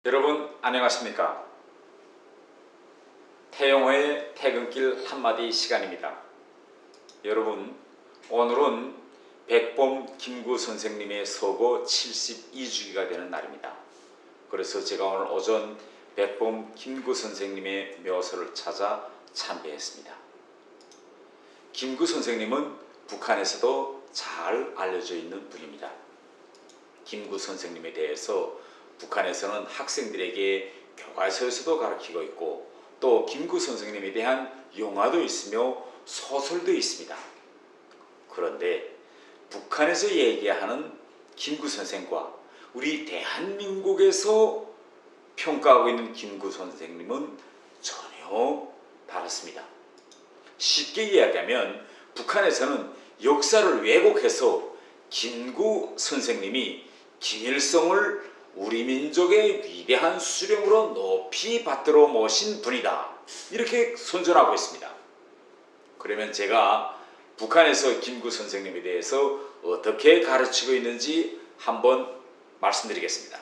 여러분 안녕하십니까? 태영호의 퇴근길 한마디 시간입니다. 여러분, 오늘은 백범 김구 선생님의 서거 72주기가 되는 날입니다. 그래서 제가 오늘 오전 백범 김구 선생님의 묘소를 찾아 참배했습니다. 김구 선생님은 북한에서도 잘 알려져 있는 분입니다. 김구 선생님에 대해서 북한에서는 학생들에게 교과서에서도 가르치고 있고 또 김구 선생님에 대한 영화도 있으며 소설도 있습니다. 그런데 북한에서 얘기하는 김구 선생과 우리 대한민국에서 평가하고 있는 김구 선생님은 전혀 다릅니다. 쉽게 이야기하면 북한에서는 역사를 왜곡해서 김구 선생님이 김일성을 우리 민족의 위대한 수령으로 높이 받들어 모신 분이다, 이렇게 선전하고 있습니다. 그러면 제가 북한에서 김구 선생님에 대해서 어떻게 가르치고 있는지 한번 말씀드리겠습니다.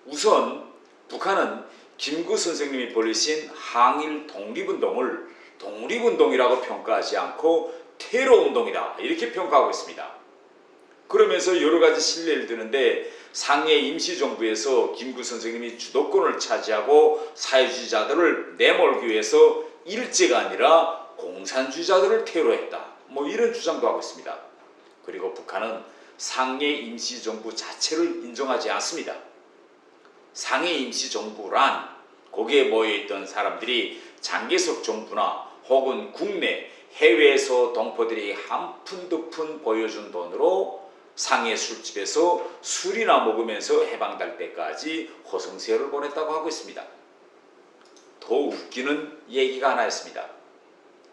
우선 북한은 김구 선생님이 벌이신 항일 독립운동을 독립운동이라고 평가하지 않고 테러운동이다, 이렇게 평가하고 있습니다. 그러면서 여러가지 신뢰를 드는데 상해 임시정부에서 김구 선생님이 주도권을 차지하고 사회주의자들을 내몰기 위해서 일제가 아니라 공산주의자들을 테러했다, 이런 주장도 하고 있습니다. 그리고 북한은 상해 임시정부 자체를 인정하지 않습니다. 상해 임시정부란 거기에 모여있던 사람들이 장개석 정부나 혹은 국내 해외에서 동포들이 한 푼 두 푼 보여준 돈으로 상해 술집에서 술이나 먹으면서 해방될 때까지 호성세월을 보냈다고 하고 있습니다. 더 웃기는 얘기가 하나 있습니다.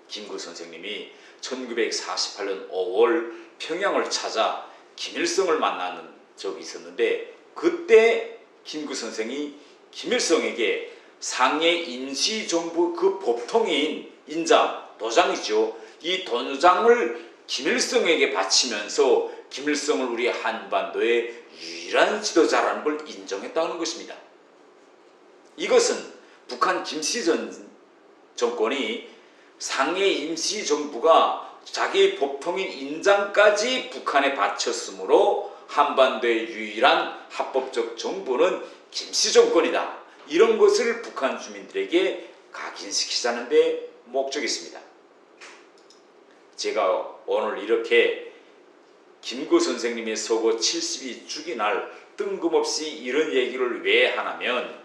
김구 선생님이 1948년 5월 평양을 찾아 김일성을 만나는 적이 있었는데 그때 김구 선생이 김일성에게 상해 임시정부 그 법통인 인장, 도장이죠. 이 도장을 김일성에게 바치면서 김일성을 우리 한반도의 유일한 지도자라는 걸 인정했다는 것입니다. 이것은 북한 김씨전 정권이 상해 임시정부가 자기 법통인 인장까지 북한에 바쳤으므로 한반도의 유일한 합법적 정부는 김씨정권이다, 이런 것을 북한 주민들에게 각인시키자는 데 목적이 있습니다. 제가 오늘 이렇게 김구 선생님의 서거 72주기 날 뜬금없이 이런 얘기를 왜 하냐면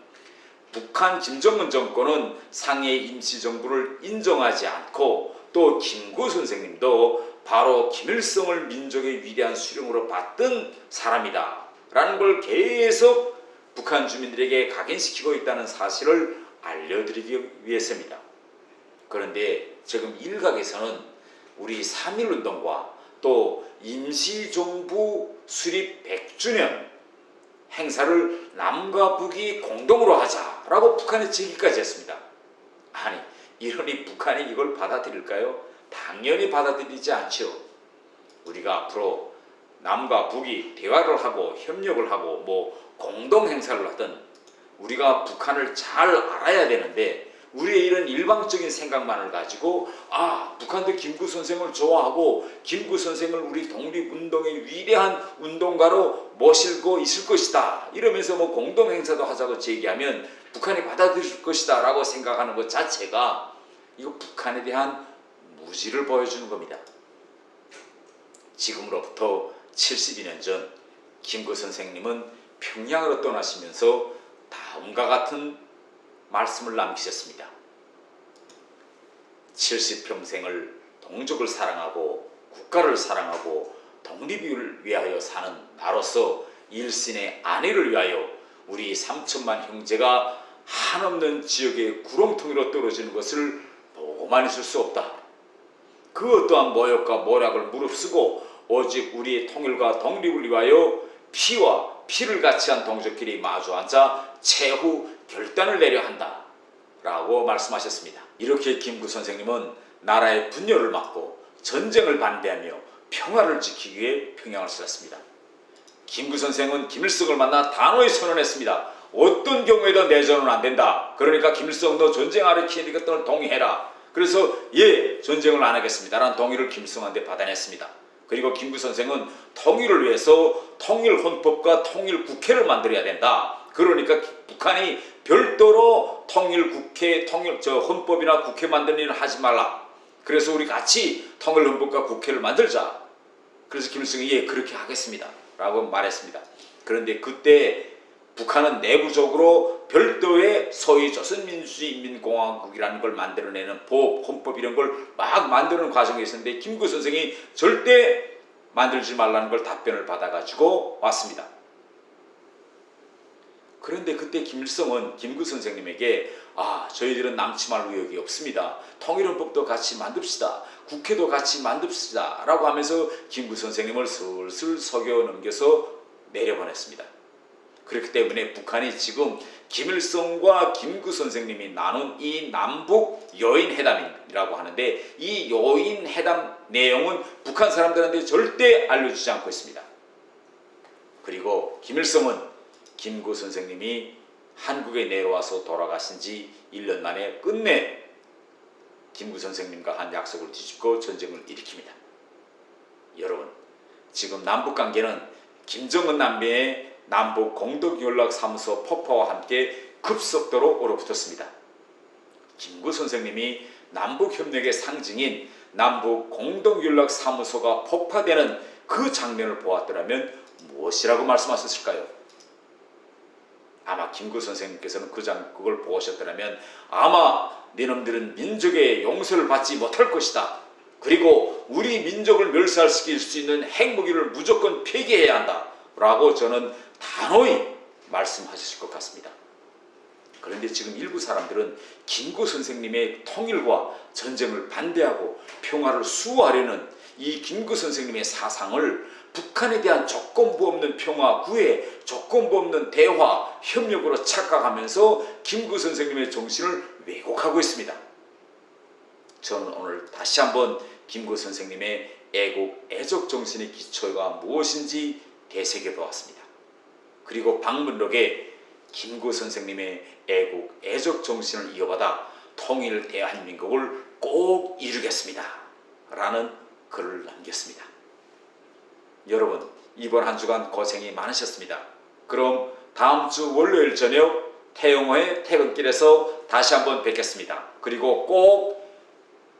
북한 김정은 정권은 상해 임시정부를 인정하지 않고 또 김구 선생님도 바로 김일성을 민족의 위대한 수령으로 봤던 사람이다 라는 걸 계속 북한 주민들에게 각인시키고 있다는 사실을 알려드리기 위해서입니다. 그런데 지금 일각에서는 우리 3.1운동과 또 임시정부 수립 100주년 행사를 남과 북이 공동으로 하자라고 북한에 제기까지 했습니다. 아니, 이러니 북한이 이걸 받아들일까요? 당연히 받아들이지 않죠. 우리가 앞으로 남과 북이 대화를 하고 협력을 하고 공동 행사를 하든 우리가 북한을 잘 알아야 되는데 우리의 이런 일방적인 생각만을 가지고 북한도 김구 선생을 좋아하고 김구 선생을 우리 독립운동의 위대한 운동가로 모시고 있을 것이다 이러면서 공동행사도 하자고 제기하면 북한이 받아들일 것이다 라고 생각하는 것 자체가 이거 북한에 대한 무지를 보여주는 겁니다. 지금으로부터 72년 전 김구 선생님은 평양으로 떠나시면서 다음과 같은 말씀을 남기셨습니다. 70평생을 동족을 사랑하고 국가를 사랑하고 독립을 위하여 사는 나로서 일신의 아내를 위하여 우리 3천만 형제가 한없는 지역의 구렁텅이로 떨어지는 것을 보고만 있을 수 없다. 그 어떠한 모욕과 모략을 무릅쓰고 오직 우리의 통일과 독립을 위하여 피와 피를 같이 한 동족끼리 마주 앉아 최후 결단을 내려 한다 라고 말씀하셨습니다. 이렇게 김구 선생님은 나라의 분열을 막고 전쟁을 반대하며 평화를 지키기 위해 평양을 찾았습니다. 김구 선생은 김일성을 만나 단호히 선언했습니다. 어떤 경우에도 내전은 안 된다. 그러니까 김일성 너 전쟁하러 키는 것들을 동의해라. 그래서 예, 전쟁을 안 하겠습니다라는 동의를 김일성한테 받아냈습니다. 그리고 김구 선생은 통일을 위해서 통일헌법과 통일국회를 만들어야 된다. 그러니까 북한이 별도로 통일국회, 헌법이나 국회 만드는 일을 하지 말라. 그래서 우리 같이 통일헌법과 국회를 만들자. 그래서 김일성이 예, 그렇게 하겠습니다 라고 말했습니다. 그런데 그때 북한은 내부적으로 별도의 소위 조선민주주의인민공화국이라는 걸 만들어내는 법, 헌법 이런 걸 막 만드는 과정에 있었는데 김구 선생이 절대 만들지 말라는 걸 답변을 받아가지고 왔습니다. 그런데 그때 김일성은 김구 선생님에게 저희들은 남침할 의욕이 없습니다. 통일헌법도 같이 만듭시다. 국회도 같이 만듭시다. 라고 하면서 김구 선생님을 슬슬 속여 넘겨서 내려보냈습니다. 그렇기 때문에 북한이 지금 김일성과 김구 선생님이 나눈 이 남북 요인회담이라고 하는데 이 요인회담 내용은 북한 사람들한테 절대 알려주지 않고 있습니다. 그리고 김일성은 김구 선생님이 한국에 내려와서 돌아가신 지 1년 만에 끝내 김구 선생님과 한 약속을 뒤집고 전쟁을 일으킵니다. 여러분, 지금 남북관계는 김정은 남매의 남북 공동연락사무소 폭파와 함께 급속도로 얼어붙었습니다. 김구 선생님이 남북협력의 상징인 남북 공동연락사무소가 폭파되는 그 장면을 보았더라면 무엇이라고 말씀하셨을까요? 아마 김구 선생님께서는 그걸 보셨더라면 아마 너희들은 민족의 용서를 받지 못할 것이다. 그리고 우리 민족을 멸살시킬 수 있는 핵무기를 무조건 폐기해야 한다. 라고 저는 단호히 말씀하실 것 같습니다. 그런데 지금 일부 사람들은 김구 선생님의 통일과 전쟁을 반대하고 평화를 수호하려는 이 김구 선생님의 사상을 북한에 대한 조건부 없는 평화 구애, 조건부 없는 대화, 협력으로 착각하면서 김구 선생님의 정신을 왜곡하고 있습니다. 저는 오늘 다시 한번 김구 선생님의 애국, 애적 정신의 기초가 무엇인지 되새겨보았습니다. 그리고 방문록에 김구 선생님의 애국, 애적 정신을 이어받아 통일 대한민국을 꼭 이루겠습니다. 라는 글을 남겼습니다. 여러분, 이번 한 주간 고생이 많으셨습니다. 그럼 다음 주 월요일 저녁 태영호의 퇴근길에서 다시 한번 뵙겠습니다. 그리고 꼭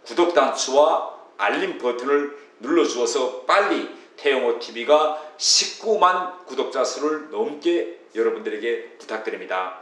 구독 단추와 알림 버튼을 눌러주어서 빨리 태영호TV가 19만 구독자 수를 넘게 여러분들에게 부탁드립니다.